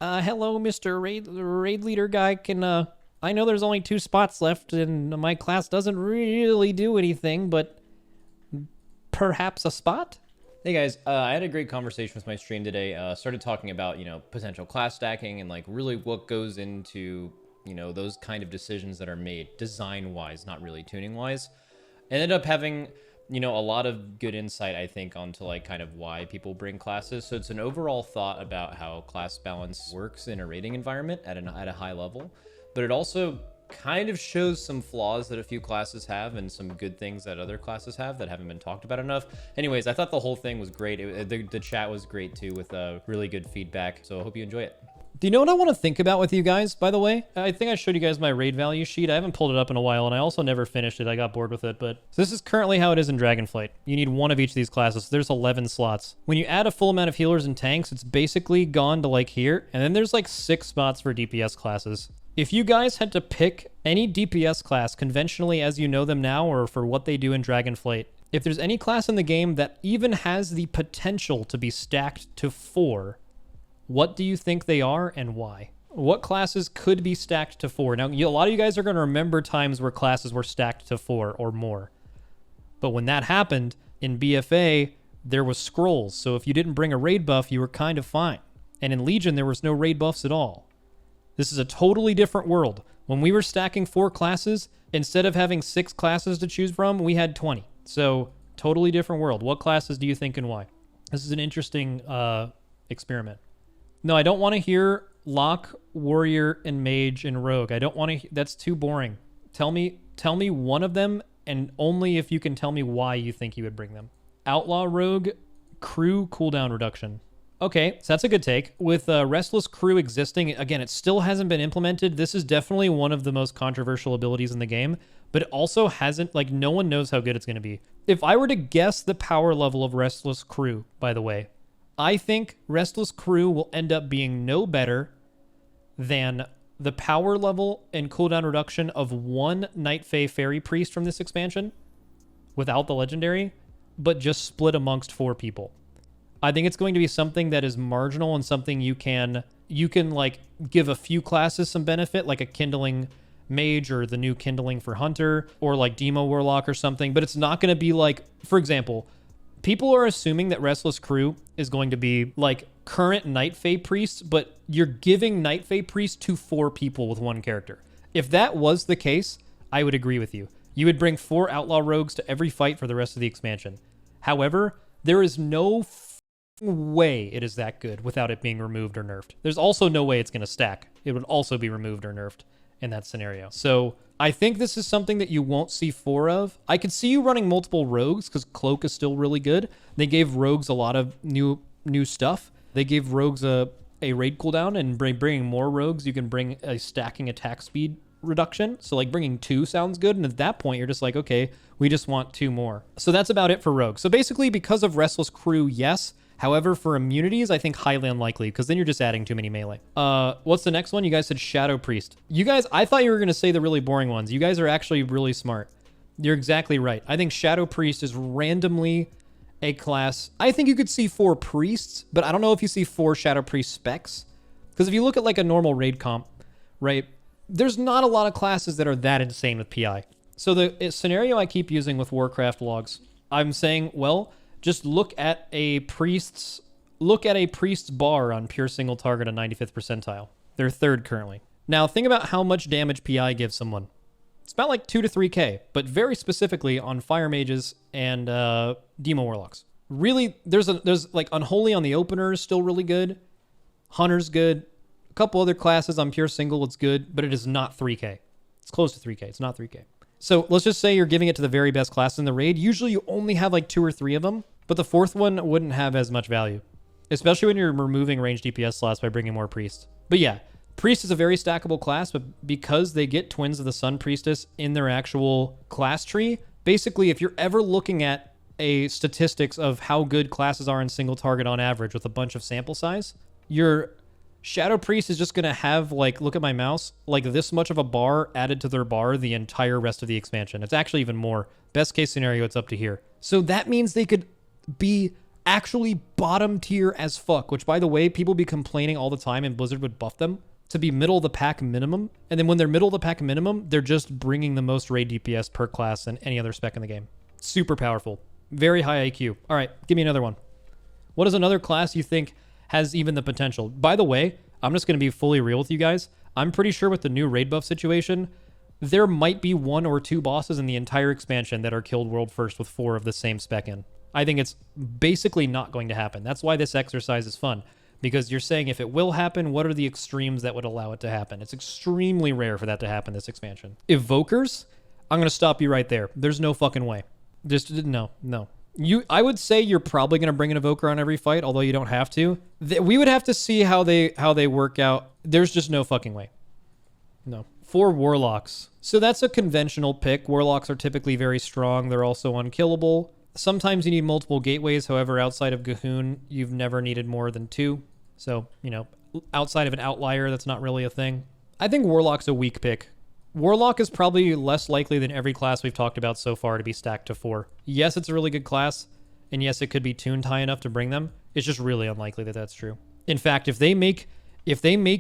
Hello, Mr. Raid Leader guy. I know there's only 2 spots left and my class doesn't really do anything, but perhaps a spot? Hey guys, I had a great conversation with my stream today. Started talking about, potential class stacking and like really what goes into, those kind of decisions that are made design wise, not really tuning wise. Ended up having, a lot of good insight, I think, onto like kind of why people bring classes. So it's an overall thought about how class balance works in a raiding environment at a high level, but it also kind of shows some flaws that a few classes have and some good things that other classes have that haven't been talked about enough. Anyways, I thought the whole thing was great. The chat was great too, with really good feedback. So I hope you enjoy it. Do you know what I want to think about with you guys, by the way? I think I showed you guys my raid value sheet. I haven't pulled it up in a while, and I also never finished it. I got bored with it, but so this is currently how it is in Dragonflight. You need 1 of each of these classes. So there's 11 slots. When you add a full amount of healers and tanks, it's basically gone to like here, and then there's like 6 spots for DPS classes. If you guys had to pick any DPS class conventionally as you know them now, or for what they do in Dragonflight, if there's any class in the game that even has the potential to be stacked to 4, what do you think they are and why? What classes could be stacked to 4? Now, a lot of you guys are going to remember times where classes were stacked to 4 or more. But when that happened, in BFA, there was scrolls. So if you didn't bring a raid buff, you were kind of fine. And in Legion, there was no raid buffs at all. This is a totally different world. When we were stacking 4 classes, instead of having 6 classes to choose from, we had 20. So, totally different world. What classes do you think and why? This is an interesting experiment. No, I don't want to hear Lock, Warrior, and Mage, and Rogue. I don't want to... That's too boring. Tell me one of them, and only if you can tell me why you think you would bring them. Outlaw, Rogue, Crew, cooldown reduction. Okay, so that's a good take. With Restless Crew existing, again, it still hasn't been implemented. This is definitely one of the most controversial abilities in the game, but it also hasn't, like, no one knows how good it's going to be. If I were to guess the power level of Restless Crew, by the way, I think Restless Crew will end up being no better than the power level and cooldown reduction of 1 Night Fae Fairy Priest from this expansion, without the legendary, but just split amongst 4 people. I think it's going to be something that is marginal and something you can like give a few classes some benefit, like a Kindling Mage or the new Kindling for Hunter, or like Demo Warlock or something, but it's not going to be like, for example, people are assuming that Restless Crew is going to be like current Night Fae Priests, but you're giving Night Fae Priests to 4 people with 1 character. If that was the case, I would agree with you. You would bring 4 Outlaw Rogues to every fight for the rest of the expansion. However, there is no way it is that good without it being removed or nerfed. There's also no way it's going to stack. It would also be removed or nerfed in that scenario. So I think this is something that you won't see 4 of. I could see you running multiple rogues because Cloak is still really good. They gave rogues a lot of new stuff. They gave rogues a raid cooldown, and bringing more rogues, you can bring a stacking attack speed reduction. So like bringing 2 sounds good, and at that point you're just like, okay, we just want 2 more. So that's about it for rogues. So basically, because of Restless Crew, yes. However, for immunities, I think highly unlikely, because then you're just adding too many melee. What's the next one? You guys said Shadow Priest. You guys, I thought you were going to say the really boring ones. You guys are actually really smart. You're exactly right. I think Shadow Priest is randomly a class. I think you could see 4 priests, but I don't know if you see 4 Shadow Priest specs. Because if you look at like a normal raid comp, right, there's not a lot of classes that are that insane with PI. So the scenario I keep using with Warcraft logs, I'm saying, well, just look at a priest's bar on pure single target on 95th percentile. They're 3rd currently. Now think about how much damage PI gives someone. It's about like 2 to 3k, but very specifically on fire mages and Demo Warlocks. Really, there's like Unholy on the opener is still really good. Hunter's good. A couple other classes on pure single, it's good, but it is not 3k. It's close to 3k. It's not 3k. So let's just say you're giving it to the very best class in the raid. Usually you only have like 2 or 3 of them, but the 4th one wouldn't have as much value, especially when you're removing ranged DPS slots by bringing more priests. But yeah, priest is a very stackable class, but because they get Twins of the Sun Priestess in their actual class tree, basically if you're ever looking at a statistics of how good classes are in single target on average with a bunch of sample size, your Shadow Priest is just going to have, like, look at my mouse, like this much of a bar added to their bar the entire rest of the expansion. It's actually even more. Best case scenario, it's up to here. So that means they could be actually bottom tier as fuck, which by the way, people be complaining all the time and Blizzard would buff them to be middle of the pack minimum. And then when they're middle of the pack minimum, they're just bringing the most raid DPS per class than any other spec in the game. Super powerful. Very high IQ. All right, give me another one. What is another class you think has even the potential? By the way, I'm just going to be fully real with you guys. I'm pretty sure with the new raid buff situation, there might be 1 or 2 bosses in the entire expansion that are killed world first with 4 of the same spec in. I think it's basically not going to happen. That's why this exercise is fun. Because you're saying if it will happen, what are the extremes that would allow it to happen? It's extremely rare for that to happen this expansion. Evokers, I'm going to stop you right there. There's no fucking way. Just no. I would say you're probably going to bring an evoker on every fight, although you don't have to. We would have to see how they work out. There's just no fucking way. No. For Warlocks. So that's a conventional pick. Warlocks are typically very strong. They're also unkillable. Sometimes you need multiple gateways. However, outside of Gahoon, you've never needed more than 2. So, outside of an outlier, that's not really a thing. I think Warlock's a weak pick. Warlock is probably less likely than every class we've talked about so far to be stacked to 4. Yes, it's a really good class, and yes, it could be tuned high enough to bring them. It's just really unlikely that that's true. In fact, if they make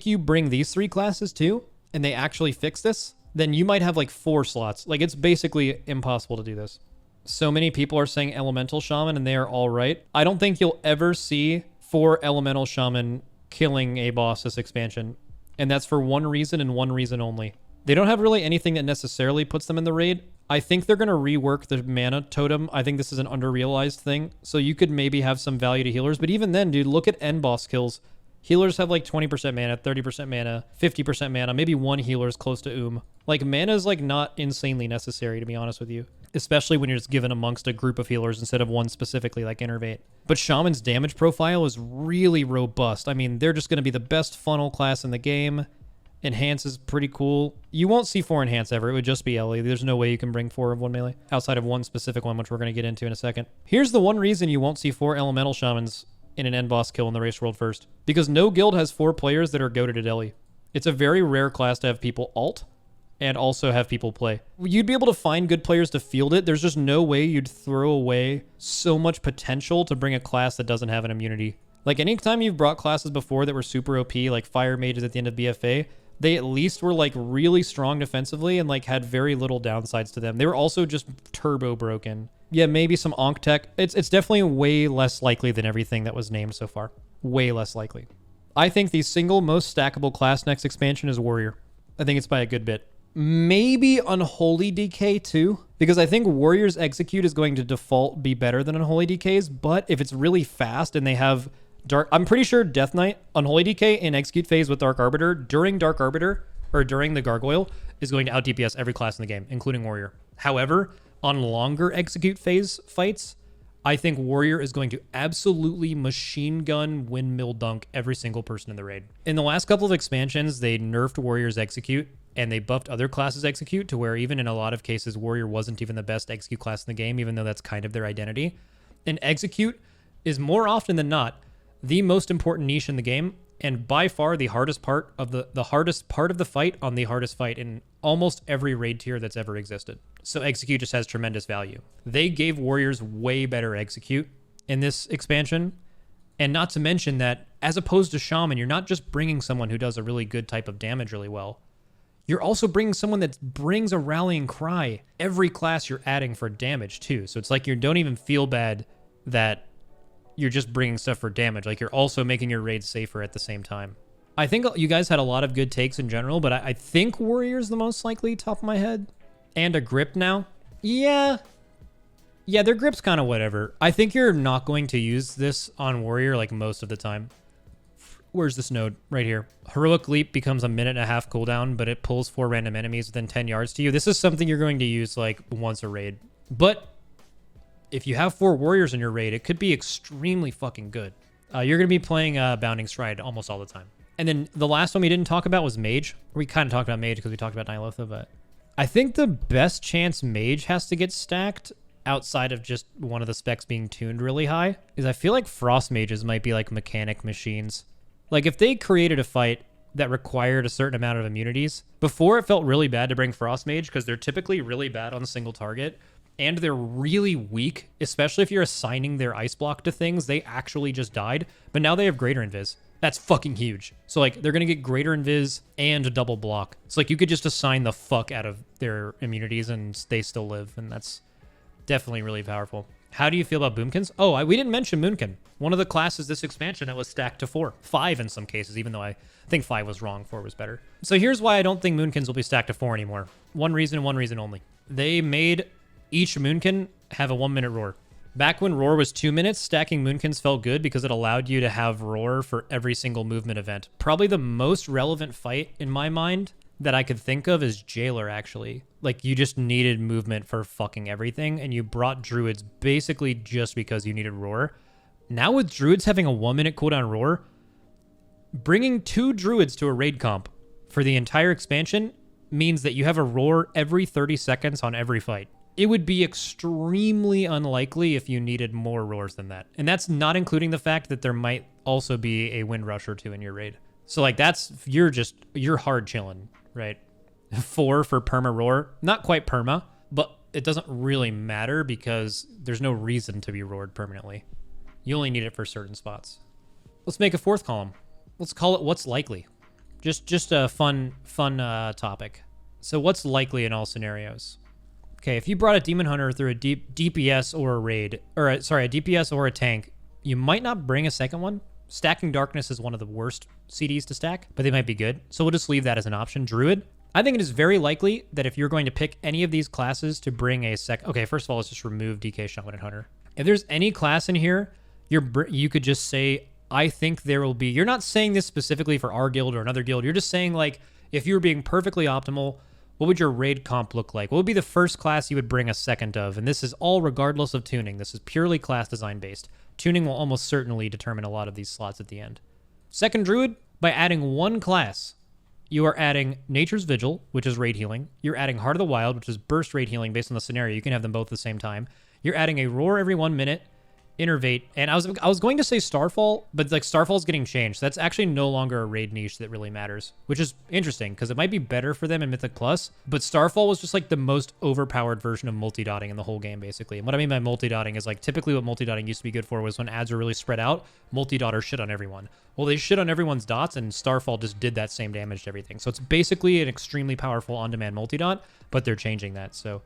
you bring these 3 classes too, and they actually fix this, then you might have like 4 slots. Like, it's basically impossible to do this. So many people are saying Elemental Shaman, and they are all right. I don't think you'll ever see 4 Elemental Shaman killing a boss this expansion, and that's for one reason and one reason only. They don't have really anything that necessarily puts them in the raid. I think they're going to rework the mana totem. I think this is an under-realized thing, so you could maybe have some value to healers, but even then, dude, look at end boss kills. Healers have like 20% mana, 30% mana, 50% mana, maybe 1 healer is close to Like, mana is like not insanely necessary, to be honest with you. Especially when you're just given amongst a group of healers instead of one specifically like Innervate. But Shaman's damage profile is really robust. I mean, they're just going to be the best funnel class in the game. Enhance is pretty cool. You won't see 4 Enhance ever. It would just be LE. There's no way you can bring 4 of one melee outside of one specific one, which we're going to get into in a second. Here's the one reason you won't see 4 Elemental Shamans in an end boss kill in the race world first. Because no guild has 4 players that are goated at LE. It's a very rare class to have people alt and also have people play. You'd be able to find good players to field it. There's just no way you'd throw away so much potential to bring a class that doesn't have an immunity. Like, anytime you've brought classes before that were super OP, like Fire Mages at the end of BFA, they at least were like really strong defensively and like had very little downsides to them. They were also just turbo broken. Yeah, maybe some Onk tech. It's definitely way less likely than everything that was named so far. Way less likely. I think the single most stackable class next expansion is Warrior. I think it's by a good bit. Maybe Unholy DK too, because I think Warrior's Execute is going to default be better than Unholy DK's, but if it's really fast and they have I'm pretty sure Death Knight, Unholy DK in Execute phase with Dark Arbiter during Dark Arbiter, or during the Gargoyle, is going to out DPS every class in the game, including Warrior. However, on longer Execute phase fights, I think Warrior is going to absolutely machine gun windmill dunk every single person in the raid. In the last couple of expansions, they nerfed Warrior's Execute, and they buffed other classes' Execute to where even in a lot of cases, Warrior wasn't even the best Execute class in the game, even though that's kind of their identity. And Execute is more often than not the most important niche in the game, and by far the hardest part of the hardest part of the fight on the hardest fight in almost every raid tier that's ever existed. So Execute just has tremendous value. They gave Warriors way better Execute in this expansion, and not to mention that as opposed to Shaman, you're not just bringing someone who does a really good type of damage really well. You're also bringing someone that brings a rallying cry every class you're adding for damage too. So it's like you don't even feel bad that you're just bringing stuff for damage. Like, you're also making your raids safer at the same time. I think you guys had a lot of good takes in general, but I think Warrior's the most likely, top of my head. And a grip now. Yeah, their grip's kind of whatever. I think you're not going to use this on Warrior like most of the time. Where's this node? Right here. Heroic Leap becomes a 1.5 cooldown, but it pulls 4 random enemies within 10 yards to you. This is something you're going to use like once a raid. But if you have 4 Warriors in your raid, it could be extremely fucking good. You're going to be playing Bounding Stride almost all the time. And then the last one we didn't talk about was Mage. We kind of talked about Mage because we talked about Nihilotha, but I think the best chance Mage has to get stacked outside of just one of the specs being tuned really high is I feel like Frost Mages might be like mechanic machines. Like, if they created a fight that required a certain amount of immunities, before it felt really bad to bring Frost Mage because they're typically really bad on a single target. and they're really weak, especially if you're assigning their ice block to things. They actually just died, but now they have greater invis. That's fucking huge. So like they're going to get greater invis and a double block. So like you could just assign the fuck out of their immunities and they still live. And that's definitely really powerful. How do you feel about boomkins? Oh, we didn't mention moonkin. One of the classes this expansion that was stacked to 4. 5 in some cases, even though I think 5 was wrong. 4 was better. So here's why I don't think moonkins will be stacked to 4 anymore. One reason only. They made each moonkin have a 1-minute roar. Back when roar was 2 minutes, stacking moonkins felt good because it allowed you to have roar for every single movement event. Probably the most relevant fight in my mind that I could think of is Jailer, actually. Like, you just needed movement for fucking everything, and you brought druids basically just because you needed roar. Now with druids having a 1-minute cooldown roar, bringing 2 druids to a raid comp for the entire expansion means that you have a roar every 30 seconds on every fight. It would be extremely unlikely if you needed more roars than that. And that's not including the fact that there might also be a wind rush or 2 in your raid. So like you're hard chilling, right? 4 for perma roar. Not quite perma, but it doesn't really matter because there's no reason to be roared permanently. You only need it for certain spots. Let's make a 4th column. Let's call it what's likely. Just a fun topic. So what's likely in all scenarios? Okay, if you brought a Demon Hunter through a DPS or a raid, or a DPS or a tank, you might not bring a second one. Stacking Darkness is one of the worst CDs to stack, but they might be good. So we'll just leave that as an option. Druid. I think it is very likely that if you're going to pick any of these classes to bring a Okay, first of all, let's just remove DK Shaman and Hunter. If there's any class in here, you could just say, I think there will be... You're not saying this specifically for our guild or another guild. You're just saying, like, if you were being perfectly optimal, what would your raid comp look like? What would be the first class you would bring a second of? And this is all regardless of tuning. This is purely class design based. Tuning will almost certainly determine a lot of these slots at the end. Second Druid, by adding 1 class, you are adding Nature's Vigil, which is raid healing. You're adding Heart of the Wild, which is burst raid healing based on the scenario. You can have them both at the same time. You're adding a Roar every 1 minute, Innervate, and I was going to say Starfall, but like Starfall's getting changed. So that's actually no longer a raid niche that really matters, which is interesting because it might be better for them in Mythic Plus, but Starfall was just like the most overpowered version of multi-dotting in the whole game, basically. And what I mean by multi-dotting is like typically what multi-dotting used to be good for was when ads are really spread out, multi-dotters shit on everyone. Well, they shit on everyone's dots, and Starfall just did that same damage to everything. So it's basically an extremely powerful on-demand multi-dot, but they're changing that. So,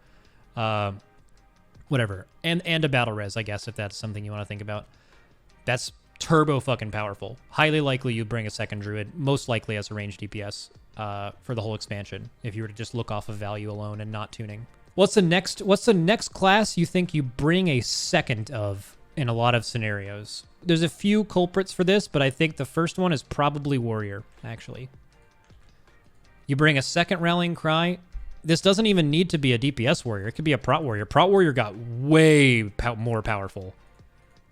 whatever. And a battle res, I guess, if that's something you want to think about. That's turbo fucking powerful. Highly likely you bring a second druid, most likely as a ranged DPS for the whole expansion, if you were to just look off of value alone and not tuning. What's the next class you think you bring a second of in a lot of scenarios? There's a few culprits for this, but I think the first one is probably Warrior, actually. You bring a second Rallying Cry. This doesn't even need to be a DPS warrior. It could be a Prot warrior. Prot warrior got way more powerful.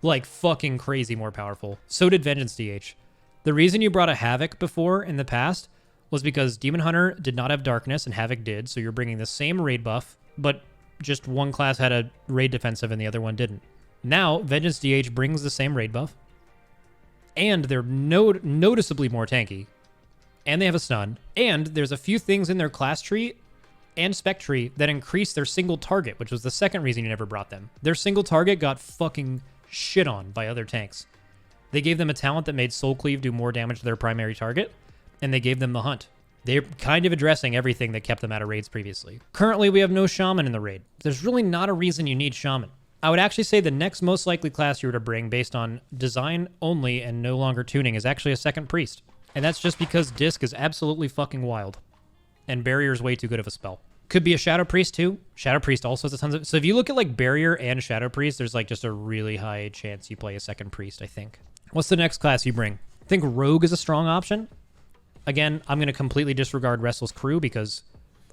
Like fucking crazy more powerful. So did Vengeance DH. The reason you brought a Havoc before in the past was because Demon Hunter did not have Darkness and Havoc did. So you're bringing the same raid buff, but just one class had a raid defensive and the other one didn't. Now, Vengeance DH brings the same raid buff. And they're noticeably more tanky. And they have a stun. And there's a few things in their class tree and spec tree that increase their single target, which was the second reason you never brought them. Their single target got fucking shit on by other tanks. They gave them a talent that made Soul Cleave do more damage to their primary target, and they gave them the Hunt. They're kind of addressing everything that kept them out of raids previously. Currently, we have no Shaman in the raid. There's really not a reason you need Shaman. I would actually say the next most likely class you were to bring based on design only and no longer tuning is actually a second Priest. And that's just because Disc is absolutely fucking wild. And Barrier's way too good of a spell. Could be a Shadow Priest too. Shadow Priest also has a tons of... So if you look at like Barrier and Shadow Priest, there's like just a really high chance you play a second Priest, I think. What's the next class you bring? I think Rogue is a strong option. Again, I'm going to completely disregard Restless Crew because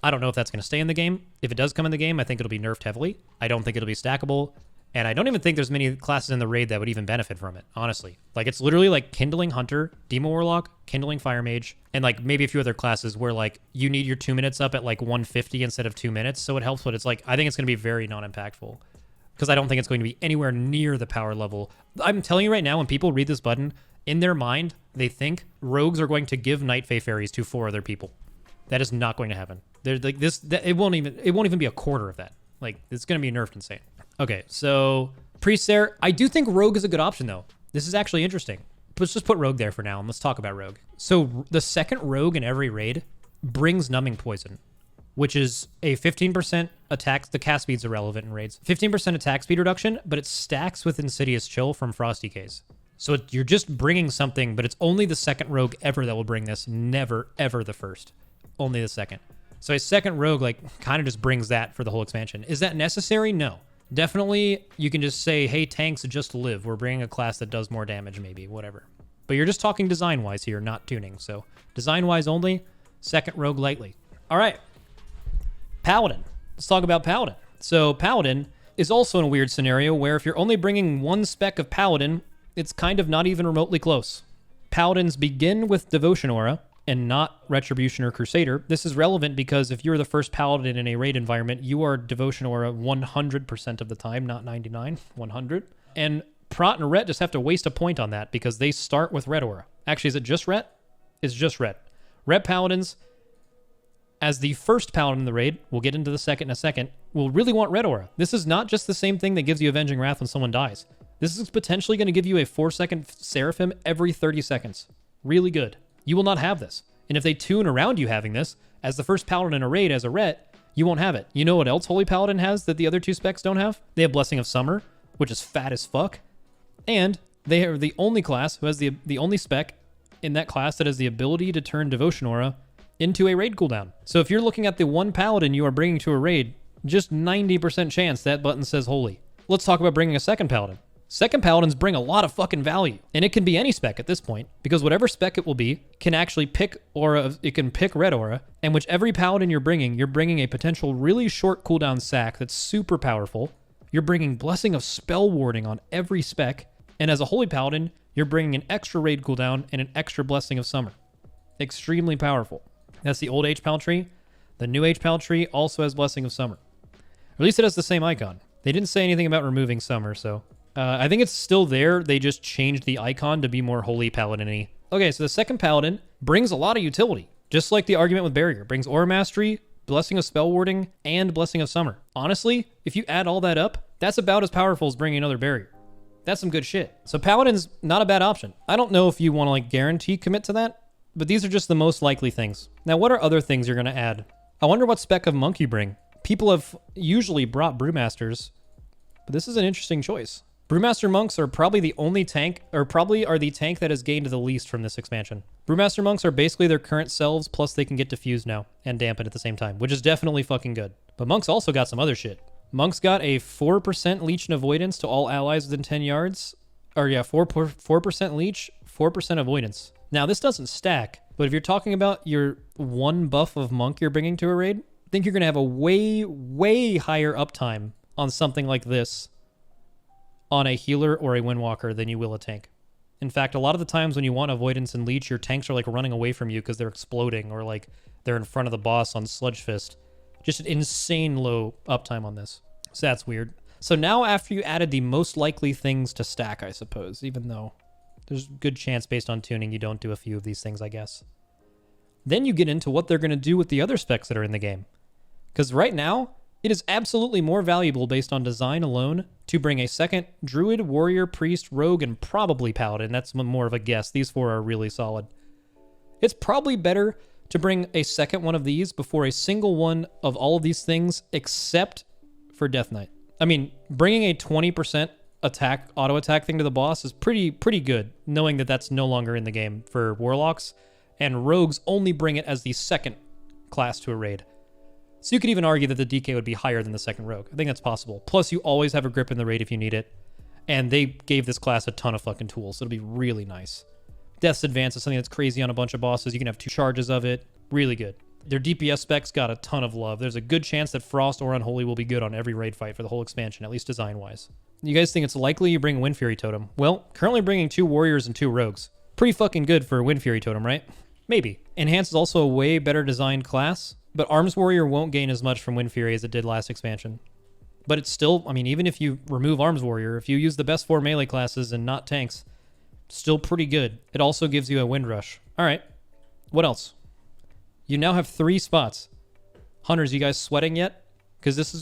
I don't know if that's going to stay in the game. If it does come in the game, I think it'll be nerfed heavily. I don't think it'll be stackable. And I don't even think there's many classes in the raid that would even benefit from it, honestly. Like, it's literally like Kindling Hunter, Demo Warlock, Kindling Fire Mage, and like maybe a few other classes where like you need your 2 minutes up at like 150 instead of 2 minutes. So it helps, but it's like, I think it's going to be very non-impactful because I don't think it's going to be anywhere near the power level. I'm telling you right now, when people read this button, in their mind, they think rogues are going to give Night Fae Fairies to 4 other people. That is not going to happen. They're like this. It won't even be a quarter of that. Like, it's going to be nerfed insane. Okay, so Priest there. I do think Rogue is a good option, though. This is actually interesting. Let's just put Rogue there for now, and let's talk about Rogue. So the second Rogue in every raid brings Numbing Poison, which is a 15% attack. The cast speed's irrelevant in raids. 15% attack speed reduction, but it stacks with Insidious Chill from Frosty Case. So you're just bringing something, but it's only the second Rogue ever that will bring this. Never, ever the first. Only the second. So a second Rogue, like, kind of just brings that for the whole expansion. Is that necessary? No. Definitely, you can just say, hey, tanks, just live. We're bringing a class that does more damage, maybe, whatever. But you're just talking design-wise here, not tuning. So design-wise only, second Rogue lightly. All right. Paladin. Let's talk about Paladin. So Paladin is also in a weird scenario where if you're only bringing one spec of Paladin, it's kind of not even remotely close. Paladins begin with Devotion Aura and not Retribution or Crusader. This is relevant because if you're the first Paladin in a raid environment, you are Devotion Aura 100% of the time, not 99, 100. And Prot and Ret just have to waste a point on that because they start with Red Aura. Actually, is it just Ret? It's just Ret. Ret Paladins, as the first Paladin in the raid, we'll get into the second in a second, will really want Red Aura. This is not just the same thing that gives you Avenging Wrath when someone dies. This is potentially going to give you a 4-second Seraphim every 30 seconds. Really good. You will not have this. And if they tune around you having this, as the first Paladin in a raid as a Ret, you won't have it. You know what else Holy Paladin has that the other two specs don't have? They have Blessing of Summer, which is fat as fuck. And they are the only class who has the only spec in that class that has the ability to turn Devotion Aura into a raid cooldown. So if you're looking at the one Paladin you are bringing to a raid, just 90% chance that button says Holy. Let's talk about bringing a second Paladin. Second Paladins bring a lot of fucking value. And it can be any spec at this point, because whatever spec it will be can actually pick Aura, it can pick Red Aura, and whichever Paladin you're bringing a potential really short cooldown sack that's super powerful. You're bringing Blessing of Spell Warding on every spec, and as a Holy Paladin, you're bringing an extra raid cooldown and an extra Blessing of Summer. Extremely powerful. That's the old H-Pal tree. The new H-Pal tree also has Blessing of Summer. Or at least it has the same icon. They didn't say anything about removing Summer, so I think it's still there. They just changed the icon to be more Holy Paladin-y. Okay, so the second Paladin brings a lot of utility. Just like the argument with Barrier. Brings Aura Mastery, Blessing of Spell Warding, and Blessing of Summer. Honestly, if you add all that up, that's about as powerful as bringing another Barrier. That's some good shit. So Paladin's not a bad option. I don't know if you want to like guarantee commit to that, but these are just the most likely things. Now, what are other things you're going to add? I wonder what spec of monk you bring. People have usually brought Brewmasters, but this is an interesting choice. Brewmaster monks are probably the only tank, or probably are the tank that has gained the least from this expansion. Brewmaster monks are basically their current selves, plus they can get diffused now and dampen at the same time, which is definitely fucking good. But monks also got some other shit. Monks got a 4% leech and avoidance to all allies within 10 yards. Or yeah, 4% leech, 4% avoidance. Now, this doesn't stack, but if you're talking about your one buff of monk you're bringing to a raid, I think you're going to have a way, way higher uptime on something like this on a healer or a windwalker than you will a tank. In fact, a lot of the times when you want avoidance and leech, your tanks are like running away from you because they're exploding or like they're in front of the boss on Sludge Fist. Just an insane low uptime on this. So that's weird. So now after you added the most likely things to stack, I suppose, even though there's a good chance based on tuning you don't do a few of these things, I guess. Then you get into what they're going to do with the other specs that are in the game. Because right now, it is absolutely more valuable based on design alone to bring a second Druid, Warrior, Priest, Rogue, and probably Paladin. That's more of a guess. These four are really solid. It's probably better to bring a second one of these before a single one of all of these things except for Death Knight. I mean, bringing a 20% attack, auto attack thing to the boss is pretty good, knowing that that's no longer in the game for Warlocks, and Rogues only bring it as the second class to a raid. So you could even argue that the DK would be higher than the second Rogue. I think that's possible. Plus, you always have a grip in the raid if you need it. And they gave this class a ton of fucking tools, so it'll be really nice. Death's Advance is something that's crazy on a bunch of bosses. You can have 2 charges of it. Really good. Their DPS specs got a ton of love. There's a good chance that Frost or Unholy will be good on every raid fight for the whole expansion, at least design-wise. You guys think it's likely you bring Wind Fury Totem? Well, currently bringing 2 Warriors and 2 Rogues. Pretty fucking good for a Wind Fury Totem, right? Maybe. Enhance is also a way better designed class, but Arms Warrior won't gain as much from Wind Fury as it did last expansion. But it's still, I mean, even if you remove Arms Warrior, if you use the best 4 melee classes and not tanks, still pretty good. It also gives you a Wind Rush. All right. What else? You now have 3 spots. Hunters, you guys sweating yet? because this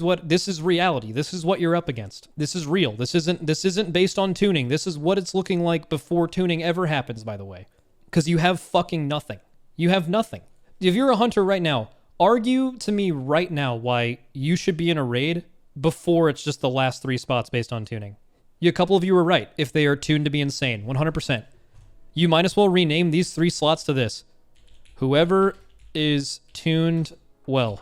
is reality. This is what you're up against. This is real. This isn't based on tuning. This is what it's looking like before tuning ever happens, by the way. Because you have fucking nothing. You have nothing. If you're a hunter right now, argue to me right now why you should be in a raid before it's just the last 3 spots based on tuning. A couple of you were right. If they are tuned to be insane, 100%. You might as well rename these 3 slots to this. Whoever is tuned well.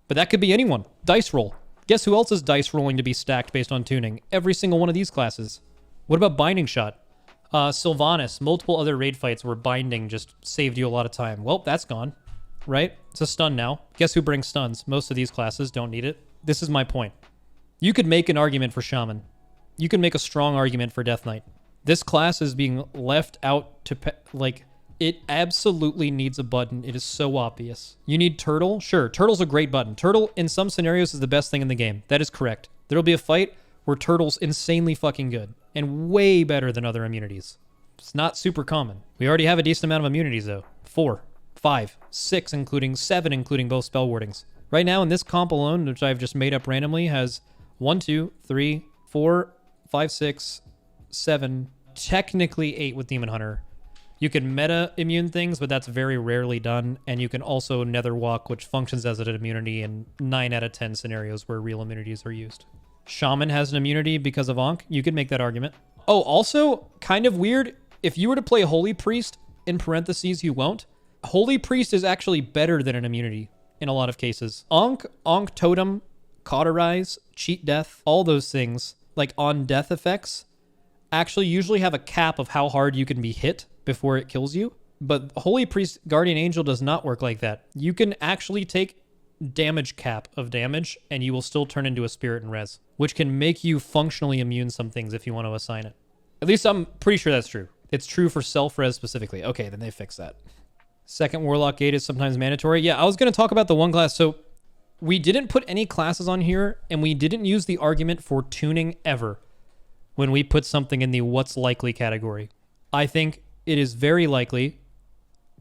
But that could be anyone. Dice roll. Guess who else is dice rolling to be stacked based on tuning? Every single one of these classes. What about Binding Shot? Sylvanas, multiple other raid fights where binding just saved you a lot of time. Well, that's gone, right? It's a stun now. Guess who brings stuns? Most of these classes don't need it. This is my point. You could make an argument for Shaman. You can make a strong argument for Death Knight. This class is being left out to, it absolutely needs a button. It is so obvious. You need Turtle? Sure, Turtle's a great button. Turtle, in some scenarios, is the best thing in the game. That is correct. There'll be a fight where Turtle's insanely fucking good and way better than other immunities. It's not super common. We already have a decent amount of immunities, though. 4, 5, 6, including 7, including both spell wardings. Right now, in this comp alone, which I've just made up randomly, has 1, 2, 3, 4, 5, 6, 7, technically 8 with Demon Hunter. You can meta immune things, but that's very rarely done. And you can also Nether Walk, which functions as an immunity in 9 out of 10 scenarios where real immunities are used. Shaman has an immunity because of Ankh. You could make that argument. Oh, also, kind of weird, if you were to play Holy Priest, in parentheses, you won't. Holy Priest is actually better than an immunity in a lot of cases. Ankh Totem, Cauterize, Cheat Death, all those things, like on death effects, actually usually have a cap of how hard you can be hit before it kills you. But Holy Priest Guardian Angel does not work like that. You can actually take damage cap of damage and you will still turn into a spirit and res, which can make you functionally immune some things if you want to assign it. At least I'm pretty sure that's true. It's true for self-res specifically. Okay, then they fix that. Second Warlock Gate is sometimes mandatory. Yeah, I was going to talk about the one class. So we didn't put any classes on here and we didn't use the argument for tuning ever when we put something in the what's likely category. I think it is very likely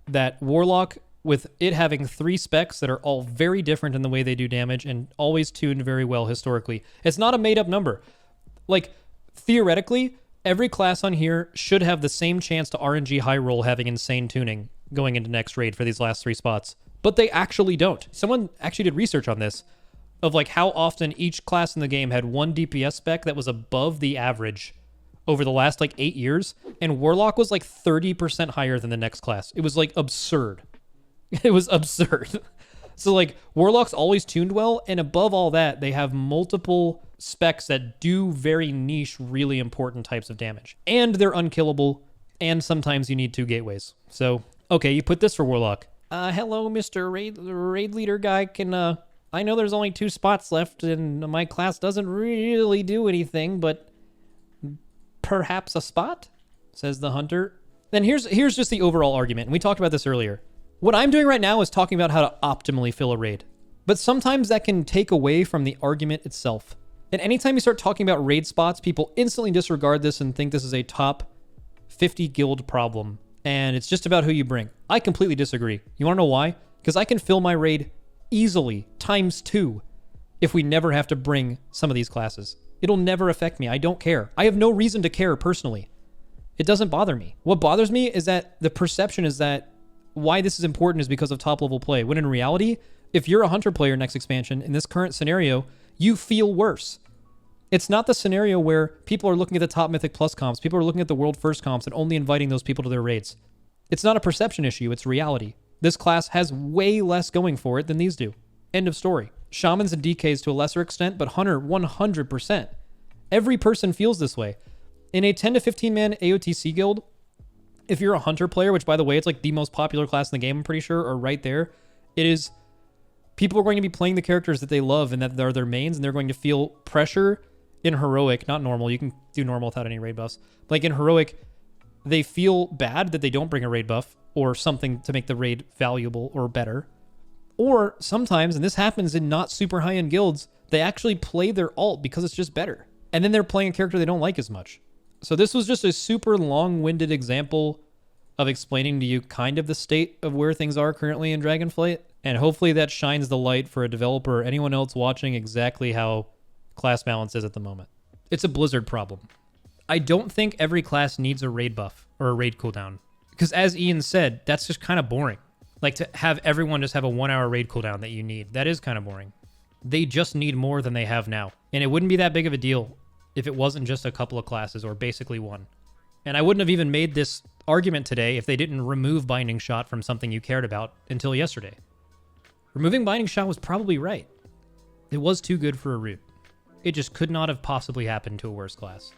that Warlock, with it having 3 specs that are all very different in the way they do damage and always tuned very well historically. It's not a made-up number. Like, theoretically, every class on here should have the same chance to RNG high roll having insane tuning going into next raid for these last 3 spots. But they actually don't. Someone actually did research on this of like how often each class in the game had 1 DPS spec that was above the average over the last like 8 years. And Warlock was like 30% higher than the next class. It was like absurd. It was absurd. So like Warlock's always tuned well, and above all that, they have multiple specs that do very niche, really important types of damage. And they're unkillable, and sometimes you need 2 gateways. So, okay, you put this for Warlock. Hello, Mr. Raid Leader guy. I know there's only 2 spots left, and my class doesn't really do anything, but perhaps a spot? Says the Hunter. Then here's just the overall argument, and we talked about this earlier. What I'm doing right now is talking about how to optimally fill a raid. But sometimes that can take away from the argument itself. And anytime you start talking about raid spots, people instantly disregard this and think this is a top 50 guild problem. And it's just about who you bring. I completely disagree. You want to know why? Because I can fill my raid easily, ×2, if we never have to bring some of these classes. It'll never affect me. I don't care. I have no reason to care personally. It doesn't bother me. What bothers me is that the perception is that why this is important is because of top level play. When in reality, if you're a Hunter player next expansion, in this current scenario, you feel worse. It's not the scenario where people are looking at the top Mythic Plus comps. People are looking at the World First comps and only inviting those people to their raids. It's not a perception issue. It's reality. This class has way less going for it than these do. End of story. Shamans and DKs to a lesser extent, but Hunter 100%. Every person feels this way. In a 10 to 15 man AOTC guild, if you're a Hunter player, which by the way, it's like the most popular class in the game, I'm pretty sure, or right there, it is, people are going to be playing the characters that they love and that are their mains, and they're going to feel pressure in Heroic, not normal. You can do normal without any raid buffs. Like in Heroic, they feel bad that they don't bring a raid buff or something to make the raid valuable or better. Or sometimes, and this happens in not super high-end guilds, they actually play their ult because it's just better. And then they're playing a character they don't like as much. So this was just a super long-winded example of explaining to you kind of the state of where things are currently in Dragonflight And hopefully that shines the light for a developer or anyone else watching exactly how class balance is at the moment. It's a Blizzard problem. I don't think every class needs a raid buff or a raid cooldown. Because as Ian said, that's just kind of boring. Like to have everyone just have a 1 hour raid cooldown that you need. That is kind of boring. They just need more than they have now. And it wouldn't be that big of a deal if it wasn't just a couple of classes or basically one. And I wouldn't have even made this argument today if they didn't remove Binding Shot from something you cared about until yesterday. Removing Binding Shot was probably right. It was too good for a root. It just could not have possibly happened to a worse class.